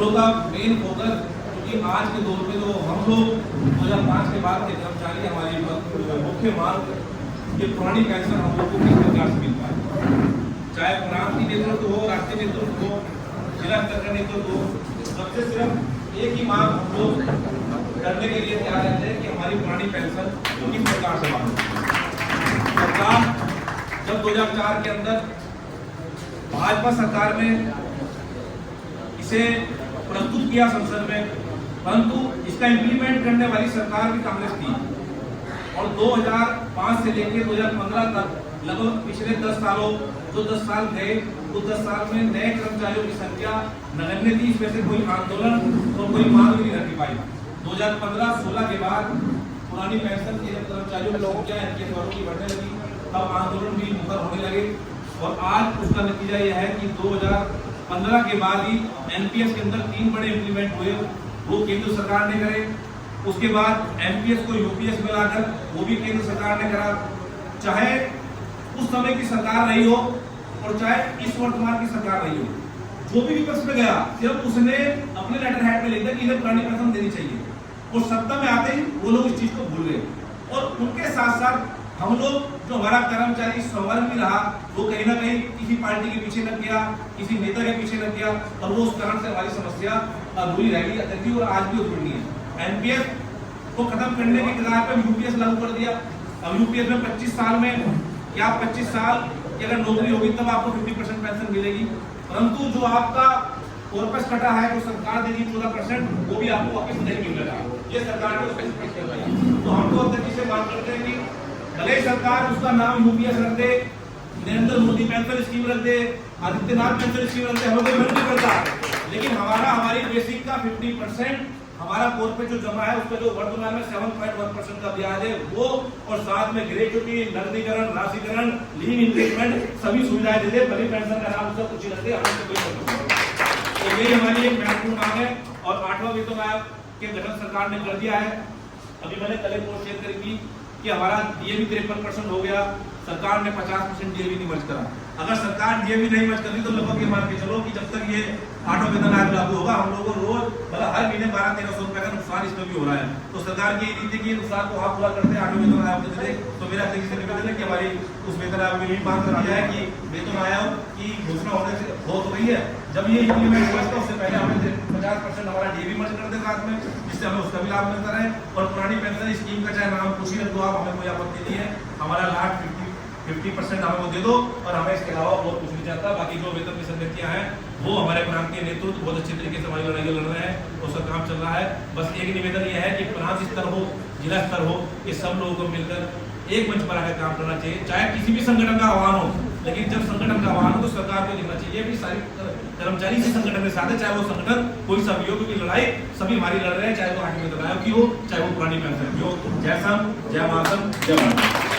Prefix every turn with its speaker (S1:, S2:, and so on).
S1: लोग का main focus, क्योंकि आज के दौर में जो हम लोग 2005 के बाद के कर्मचारी, हमारी मुख्य मांग ये पुरानी पेंशन हम लोग को किस प्रकार से मिल पाए, चाहे प्रांतीय नेतृत्व हो, राष्ट्रीय नेतृत्व हो, जिला स्तर का नेतृत्व हो, सबसे सिर्फ एक ही मांग हम लोग करने के लिए तैयार रहते हैं कि हमारी पुरानी पेंशन किस प्रकार से मांग। सरकार जब 2004 के अंदर भाजपा सरकार में इसे प्रस्तुत किया संसद में, परंतु इसका इंप्लीमेंट करने वाली सरकार भी कांग्रेस थी और 2005 से लेकर 2015 तक लगभग पिछले 10 सालों जो 10 साल गए, वो 10 साल में नए कर्मचारियों की संख्या नगण्य थी। इसमें से कोई आंदोलन और कोई मांग भी नहीं रख पाई। 2015-16 के बाद पुरानी पेंशन के कर्मचारियों की संख्या इनके द्वारों की बढ़ने लगी, अब आंदोलन भी मुखर होने लगे और आज उसका नतीजा यह है कि 2015 के बाद ही एनपीएस के अंदर 3 बड़े इंप्लीमेंट हुए, वो केंद्र सरकार ने करे। उसके बाद एमपीएस को यूपीएस में लाकर वो भी केंद्र सरकार ने करा। चाहे उस समय की सरकार रही हो और चाहे इस वर्तमान की सरकार रही हो, जो भी विपक्ष में गया सिर्फ उसने अपने लेटर हेड में लिख दिया कि इन्हें पुरानी पेंशन देनी चाहिए और सत्ता में आते ही वो लोग इस चीज को भूल गए। और उनके साथ साथ हम लोग जो हमारा कर्मचारी संवर्ग भी रहा, वो कहीं ना कहीं किसी पार्टी के पीछे लग गया, किसी नेता के पीछे लग गया और वो उस कारण से हमारी समस्या अधूरी रह गई और आज भी अधूरी है। एनपीएस को खत्म करने के किनारे पर यूपीएस लागू कर दिया। अब यूपीएस में 25 साल में या 25 साल की अगर नौकरी होगी तब आपको 50% पेंशन मिलेगी, परंतु जो आपका कॉर्पस कटा है जो सरकार देगी 14%, वो भी आपको वापस नहीं मिल रहा। ये सरकार ने उसको स्पष्ट कर दिया। तो हम तो अध्यक्ष से बात करते हैं कि भले सरकार उसका नाम यूपीएस रख दे, नरेंद्र मोदी पेंशन स्कीम रख दे, आदित्यनाथ पेंशन स्कीम रख दे, हमें कोई मना नहीं करता, लेकिन हमारी बेसिक का 50% हमारा कॉर्पोरेट जो जमा है उसका जो वर्तमान में 7.1% का ब्याज है वो, और साथ में ग्रेच्युटी, नकदीकरण, राशिकरण, लीव इंक्रीमेंट सभी सुविधाएं दे दे, भले पेंशन का नाम उसका कुछ ही रख दे, हमें कोई मतलब नहीं। तो ये हमारी एक महत्वपूर्ण मांग है और 8वां वेतन आयोग के गठन सरकार ने कर दिया है। अभी मैंने कल एक पोस्ट शेयर करी थी कि हमारा डीएवी 53% हो गया, सरकार ने 50% डीएवी नहीं मर्ज करा। अगर सरकार डीएवी नहीं मर्ज कर दी तो लगभग ये मान के चलो कि जब तक ये 8वां वेतन आयोग लागू होगा हम लोगों को रोज मतलब हर महीने 1200-1300 रुपए का नुकसान इसमें भी हो रहा है। तो सरकार की नीति की नुकसान को आप पूरा करते हैं 8वें वेतन आयोग दे। तो मेरा से निवेदन है कि हमारी उस वेतन आयोग में यही मांग कर दिया है कि वेतन आयोग की घोषणा होने से बहुत हो रही है, जब ये इंप्लीमेंट हुआ उससे पहले हमें 50% हमारा डीएवी मर्ज कर दे साथ में, जिससे हमें उसका भी लाभ मिलता रहे। और पुरानी पेंशन स्कीम का चाहे नाम कुछ ही रख दो आप, हमें कोई आपत्ति नहीं है, हमारा लाभ 50% हमें वो दे दो और हमें इसके अलावा बहुत कुछ नहीं चाहता। बाकी जो वेतन की संगतियां हैं वो हमारे प्रांतीय नेतृत्व बहुत अच्छे तरीके से हमारी लड़ाई लड़ रहे हैं, उसका काम चल रहा है। बस एक निवेदन यह है कि प्रांत स्तर हो, जिला स्तर हो, ये सब लोगों को मिलकर एक मंच पर आकर काम करना चाहिए, चाहे किसी भी संगठन का आह्वान हो, लेकिन जब संगठन का आह्वान हो तो सरकार को दिखना चाहिए भी सारी कर्मचारी इसी संगठन के साथ है, चाहे वो संगठन कोई सा भी हो, क्योंकि लड़ाई सभी हमारी लड़ रहे हैं, चाहे वो 8वें वेतन आयोग की हो, चाहे वो पुरानी पेंशन की हो। जय संघ, जय महासंघ, जय भारत।